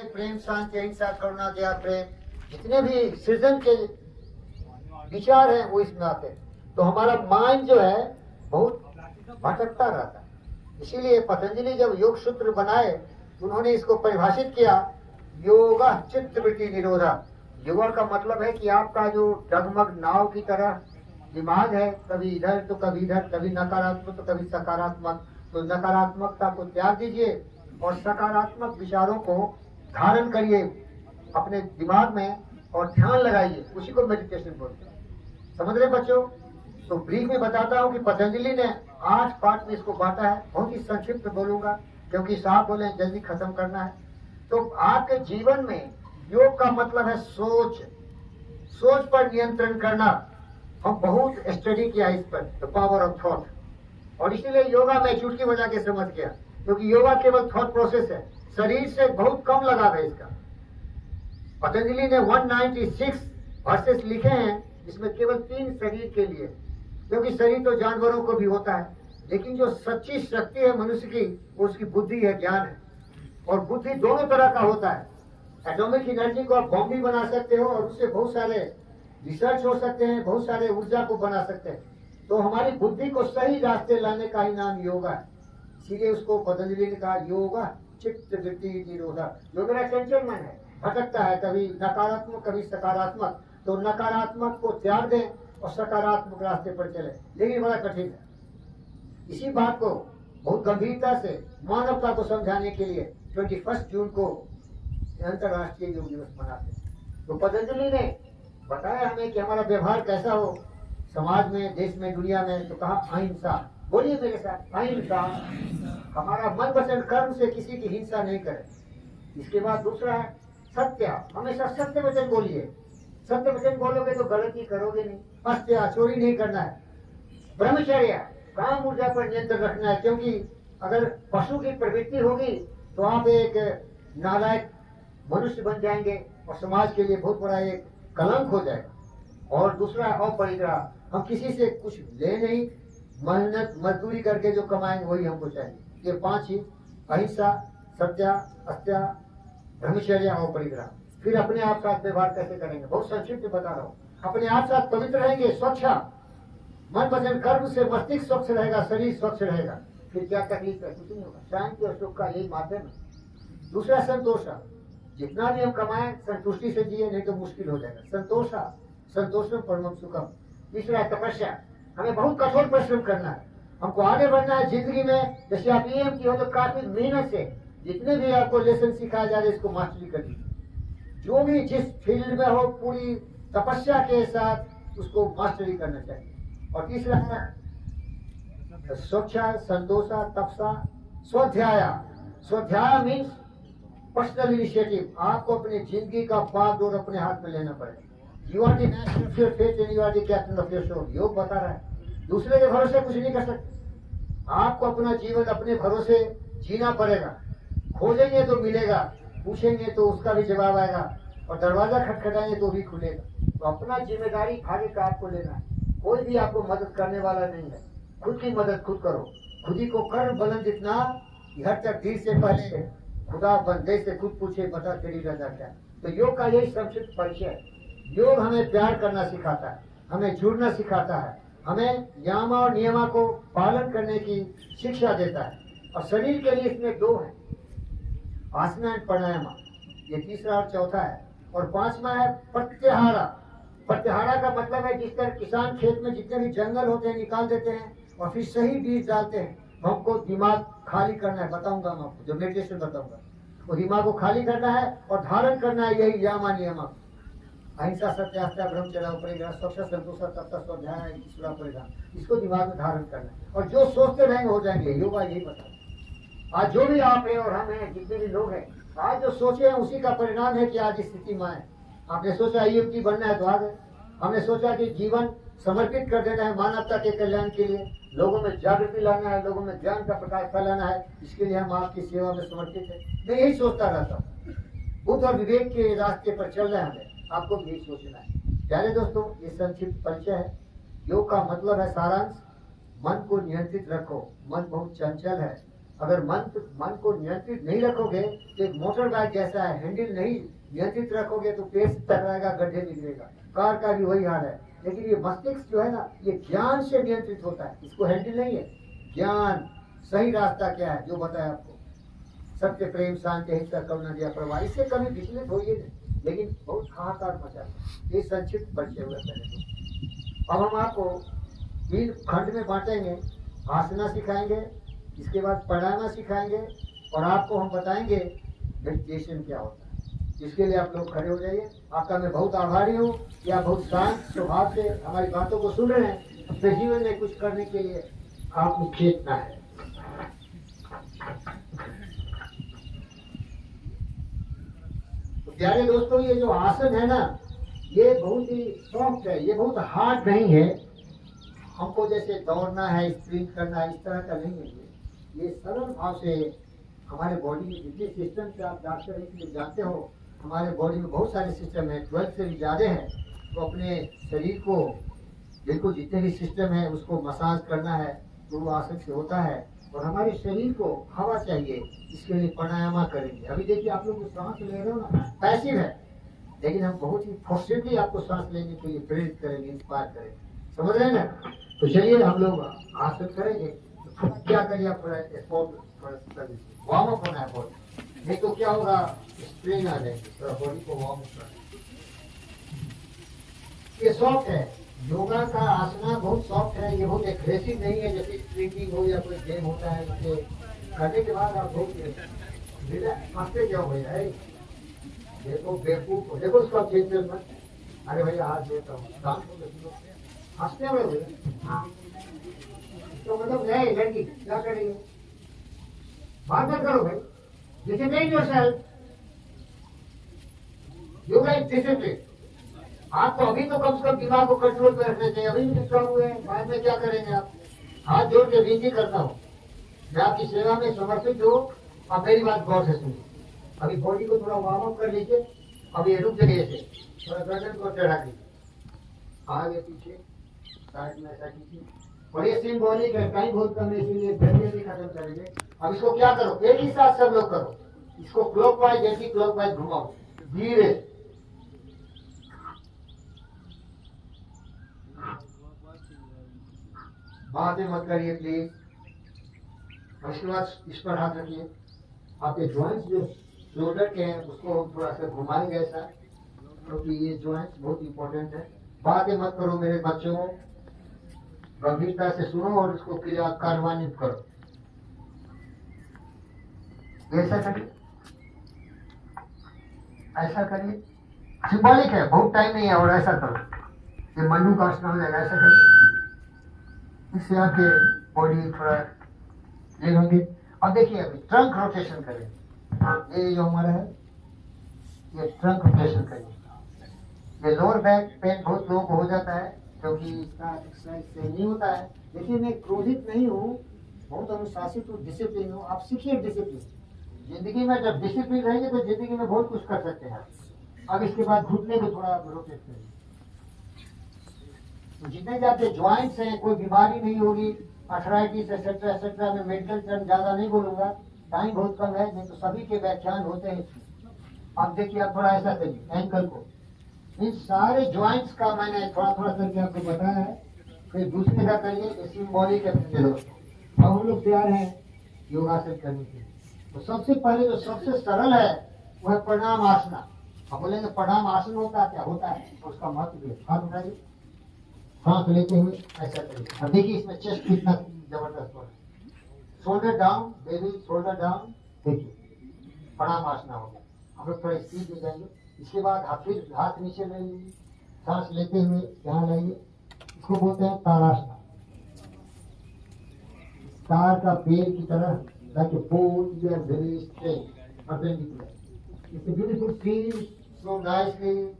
प्रेम, शांति, अहिंसा, करुणा, दया, प्रेम, जितने भी सृजन के विचार हैं वो इसमें आते हैं। तो हमारा माइंड जो है बहुत भटकता रहता है। इसीलिए पतंजलि जब योग सूत्र बनाए तो उन्होंने इसको परिभाषित किया, योगा चित्त वृत्ति निरोधा। योगा का मतलब है कि आपका जो डगमग नाव की तरह दिमाग है, कभी इधर तो कभी इधर, कभी नकारात्मक तो कभी सकारात्मक, तो नकारात्मकता को त्याग दीजिए और सकारात्मक विचारों को धारण करिए अपने दिमाग में और ध्यान लगाइए, उसी को मेडिटेशन बोलते हैं। समझ रहे बच्चों? तो ब्रीफ में बताता हूँ कि पतंजलि ने 8 पार्ट में इसको बांटा है। बहुत ही संक्षिप्त बोलूंगा क्योंकि साहब बोले जल्दी खत्म करना है। तो आपके जीवन में योग का मतलब है सोच, सोच पर नियंत्रण करना। हम बहुत स्टडी किया इस पर, द पावर ऑफ थॉट, और इसीलिए योगा मैं चुटकी बजा के समझ गया, क्योंकि योगा केवल थॉट प्रोसेस है, शरीर से बहुत कम लगाव है इसका। पतंजलि ने 196 वर्सेस लिखे हैं, इसमें केवल 3 शरीर के लिए, क्योंकि शरीर तो जानवरों को भी होता है, लेकिन जो सच्ची शक्ति है मनुष्य की वो उसकी बुद्धि है, ज्ञान है। और बुद्धि दोनों तरह का होता है। एटॉमिक एनर्जी को आप बॉम्ब भी बना सकते हो और उससे बहुत सारे रिसर्च हो सकते हैं, बहुत सारे ऊर्जा को बना सकते हैं। तो हमारी बुद्धि को सही रास्ते लाने का ही नाम योगा है। इसीलिए उसको पतंजलि ने कहा योगा चित्त वृत्ति निरोधा। जो मेरा चंचल मन है, भटकता है, कभी नकारात्मक कभी सकारात्मक, तो नकारात्मक को त्याग दें और सकारात्मक रास्ते पर चले, लेकिन बड़ा कठिन है। इसी बात को बहुत गंभीरता से मानवता को समझाने के लिए 21 जून को अंतर्राष्ट्रीय योग दिवस मनाते हैं। तो पतंजलि ने बताया हमें कि हमारा व्यवहार कैसा हो समाज में, देश में, दुनिया में। तो कहा अहिंसा। बोलिए मेरे साथ, अहिंसा। हमारा मन वचन कर्म से किसी की हिंसा नहीं करे। इसके बाद दूसरा है सत्य। हमेशा सत्य वचन बोलिए। सत्य वचन बोलोगे तो गलती करोगे नहीं। अस्त्य, चोरी नहीं करना है। ब्रह्मचर्य, काम ऊर्जा पर नियंत्रण रखना है, क्योंकि अगर पशु की प्रवृत्ति होगी तो आप एक नालायक मनुष्य बन जाएंगे और समाज के लिए बहुत बड़ा एक कलंक हो जाएगा। और दूसरा अपरिग्रह, हम किसी से कुछ ले नहीं, मेहनत मजदूरी करके जो कमाएंगे वही हमको चाहिए। ये 5 ही, अहिंसा, सत्य, अस्त्य, ब्रह्मचर्य और परिग्रह। फिर अपने आप साथ व्यवहार कैसे करेंगे, बहुत संक्षिप्त बता रहा हूँ। अपने आप साथ पवित्र रहेंगे, स्वच्छ मन वचन कर्म से मस्तिष्क स्वच्छ रहेगा, शरीर स्वच्छ रहेगा। फिर क्या तकलीफ है, कुछ नहीं होगा। शांति और सुख का यही माध्यम है। दूसरा संतोष, जितना भी हम कमाएं संतुष्टि से जिए, नहीं तो मुश्किल हो जाएगा। संतोषम परमम सुखम। तीसरा तपस्या, हमें बहुत कठोर परिश्रम करना है, हमको आगे बढ़ना है जिंदगी में। जैसे आप पीएम की हो तो काफी मेहनत से जितने भी आपको लेसन सिखाया जा रहा है इसको मास्टरी कर दीजिए। जो भी जिस फील्ड में हो पूरी तपस्या के साथ उसको मास्टरी करना चाहिए। और तीसरा है स्वच्छा, संतोषा, तपसा, स्वाध्याय। स्वाध्याय मीन्स पर्सनल इनिशिएटिव। आपको अपनी जिंदगी का बागडोर अपने हाथ में लेना पड़ेगा। You are the master of your fate and you are the captain of your soul. योग बता रहा है दूसरे के भरोसे कुछ नहीं कर सकते। आपको अपना जीवन अपने भरोसे जीना पड़ेगा। खोजेंगे तो मिलेगा, पूछेंगे तो उसका भी जवाब आएगा, और दरवाजा खटखटाएंगे तो भी खुलेगा। तो अपना जिम्मेदारी भाग्य का आपको लेना है। कोई भी आपको मदद करने वाला नहीं है। खुद की मदद खुद करो। खुद ही को कर बुलंद इतना हर तकदीर से पहले खुदा बंदे से खुद पूछे बता तेरी रजा क्या। तो योग का यही संक्षिप्त परिचय है। योग हमें प्यार करना सिखाता है, हमें जुड़ना सिखाता है, हमें यामा और नियमा को पालन करने की शिक्षा देता है। और शरीर के लिए इसमें 2 है, आसना और प्राणायाम। ये तीसरा और चौथा है। और 5वां है प्रत्याहारा। प्रत्याहारा का मतलब है जिस तरह किसान खेत में जितने भी जंगल होते हैं निकाल देते हैं और फिर सही बीज डालते हैं। हमको दिमाग खाली करना है, बताऊंगा मैं आपको, जो मेडिटेशन बताऊंगा वो दिमाग को खाली करना है और धारण करना है, यही यामा नियमा। अहिंसा, सत्य, अस्त्य, ब्रह्मचर्य, परिग्रह, स्वच्छ, संतोष, तपस्या, स्वाध्याय, ईश्वर परिग्रह, इसको दिमाग में धारण करना है। और जो सोचते रहेंगे हो जाएंगे। योगा यही बताता है। आज जो भी आप हैं और हम हैं, जितने भी लोग हैं, आज जो सोचे हैं उसी का परिणाम है कि आज इस स्थिति में आए। आपने सोचा यूपी बनना है तो आ गए। हमने सोचा कि जीवन समर्पित कर देना है मानवता के कल्याण के लिए, लोगों में जागृति लाना है, लोगों में ज्ञान का प्रकाश फैलाना है, इसके लिए हम आपकी सेवा में समर्पित हैं। मैं यही सोचता रहता हूँ। बुद्ध और विवेक के रास्ते पर चल रहे हैं हमें, आपको भी यही सोचना है। प्यारे दोस्तों, ये संक्षिप्त परिचय है। योग का मतलब है सारांश, मन को नियंत्रित रखो। मन बहुत चंचल है, अगर मन को नियंत्रित नहीं रखोगे तो एक मोटर बाइक जैसा है, हैंडल नहीं नियंत्रित रखोगे तो पेड़ से टकराएगा, गड्ढे निकलेगा। कार का भी वही हाल है। लेकिन ये मस्तिष्क जो है ना, ये ज्ञान से नियंत्रित होता है, इसको हैंडल नहीं है। ज्ञान सही रास्ता क्या है जो बताया आपको, सत्य प्रेम शांति अहिंसा करुणा दया प्रवाह, इससे कभी विचलित होइए नहीं। लेकिन बहुत हाहाकार मचा ये संक्षिप्त परिचय हुआ पहले। अब हम आपको 3 खंड में बांटेंगे। आसना सिखाएंगे, इसके बाद प्राणायाम सिखाएंगे और आपको हम बताएंगे मेडिटेशन क्या होता है। इसके लिए आप लोग खड़े हो जाइए। आपका मैं बहुत आभारी हूँ कि आप बहुत शांत स्वभाव से हमारी बातों को सुन रहे हैं। अपने जीवन में कुछ करने के लिए आपको चेतना है। तो प्यारे दोस्तों, ये जो आसन है ना, ये बहुत ही सॉफ्ट है, ये बहुत हार्ड नहीं है। हमको जैसे दौड़ना है, स्प्रिंट करना है, इस तरह का नहीं है। ये सरल भाव से हमारे बॉडी में जितने सिस्टम से आप डॉक्टर इसलिए जानते हो, हमारे बॉडी में बहुत सारे सिस्टम है, 12 से भी ज़्यादा है। तो अपने शरीर को बिल्कुल जितने भी सिस्टम है उसको मसाज करना है तो वो आसन से होता है। और हमारे शरीर को हवा चाहिए, इसके लिए प्राणायाम करेंगे। अभी देखिए आप लोग सांस ले रहे हो ना, पैसिव है, लेकिन हम बहुत ही फोर्सफुली आपको सांस लेने के लिए प्रेरित करेंगे, इंस्पायर करेंगे। समझ रहे हैं ना? तो चलिए हम लोग आसन करेंगे। तो क्या करिए, आप वार्म अप होना है बॉडी, नहीं तो क्या होगा, स्ट्रेन आ जाएगी। थोड़ा बॉडी को वार्म अप करना। ये सॉफ्ट है, योगा का आसना बहुत सॉफ्ट है, ये बहुत एग्रेसिव नहीं है जैसे स्प्रिंटिंग हो या कोई गेम होता है। इसे करने के बाद आप बहुत हंसते जाओ भैया, देखो बेवकूफ हो, देखो उसका चेंज मत। अरे भैया हाथ देता हूँ, हंसते हुए भैया। तो मतलब नहीं, लड़की क्या करेंगे, बात मत करो भाई। Discipline yourself, yoga is discipline. आपको अभी तो कम से कम दिमाग को कंट्रोल में रखना चाहिए। अभी भी डिस्टर्ब हुए हैं, बाद में क्या करेंगे आप? हाथ जोड़ के विनती करता हूँ, मैं आपकी सेवा में समर्पित हूँ। आप मेरी बात गौर से सुनिए। अभी बॉडी को थोड़ा वार्म अप कर लीजिए। अभी रुक जाइए, से थोड़ा गर्दन को चढ़ा दीजिए, आगे पीछे साइड में ऐसा कीजिए। और ये सिंबॉलिक है, टाइम बहुत कम है, इसीलिए जल्दी खत्म करेंगे। अब इसको क्या करो, एक ही साथ सब लोग करो। इसको क्लॉकवाइज एंटी क्लॉकवाइज घुमाओ धीरे। बातें मत करिए प्लीज। उसके बाद इस पर हाथ रखिए। आपके ज्वाइंट्स जो शोल्डर के हैं उसको थोड़ा सा घुमाएंगे ऐसा, क्योंकि ये ज्वाइंट्स बहुत इंपॉर्टेंट है। बातें मत करो मेरे बच्चों, गंभीरता से सुनो और इसको कार्यान्वित करो। ऐसा करिए, ऐसा करिए। सिंबॉलिक है, बहुत टाइम नहीं है। और ऐसा करो, ये मनु का आसन हो जाएगा। ऐसा करिए, इससे आपके बॉडी थोड़ा ये होंगे। और देखिए अभी ट्रंक रोटेशन करें। ये जो हमारा है, ये ट्रंक रोटेशन करिए। ये लोअर बैक पेन बहुत लोगों को हो जाता है क्योंकि इसका एक्सरसाइज से नहीं होता है। देखिए मैं क्रोधित नहीं हूँ, बहुत अनुशासित हूँ, डिसिप्लिन हूँ। आप सीखिए डिसिप्लिन। जिंदगी में जब डिसिप्लिन रहेंगे तो जिंदगी में बहुत कुछ कर सकते हैं। अब इसके बाद घुटने को थोड़ा रोटेट करिए। तो जितने भी आपके ज्वाइंट्स हैं, कोई बीमारी नहीं होगी, अर्थराइटिस एक्सेट्रा एक्सेट्रा। मैं मेडिकल टर्म ज्यादा नहीं बोलूंगा, टाइम बहुत कम है, नहीं तो सभी के व्याख्यान होते हैं। अब देखिए आप थोड़ा ऐसा करिए एंकल को। इन सारे ज्वाइंट्स का मैंने थोड़ा थोड़ा करके आपको बताया है। फिर दूसरे का करिए, सिंबॉलिक है। अब हम लोग तैयार हैं योगासन करने के लिए। तो सबसे पहले जो सबसे सरल है वह प्रणाम आसना। अब बोलेंगे प्रणाम आसन होता है, क्या होता है, उसका महत्व भी। हाथ उठाइए, सांस लेते हुए ऐसा करिए। अब देखिए इसमें चेस्ट कितना जबरदस्त हो रहा है। Shoulder down baby, shoulder down. देखिए प्रणाम आसना हो गया। हम लोग थोड़ा स्पीड में जाएंगे। इसके बाद फिर हाथ नीचे ले लीजिए, सांस लेते हुए यहाँ लाइए। इसको बोलते हैं तारासना। तार का पेड़ की तरह, like a pole, you are very straight, perpendicular. It's a beautiful feel, so nicely.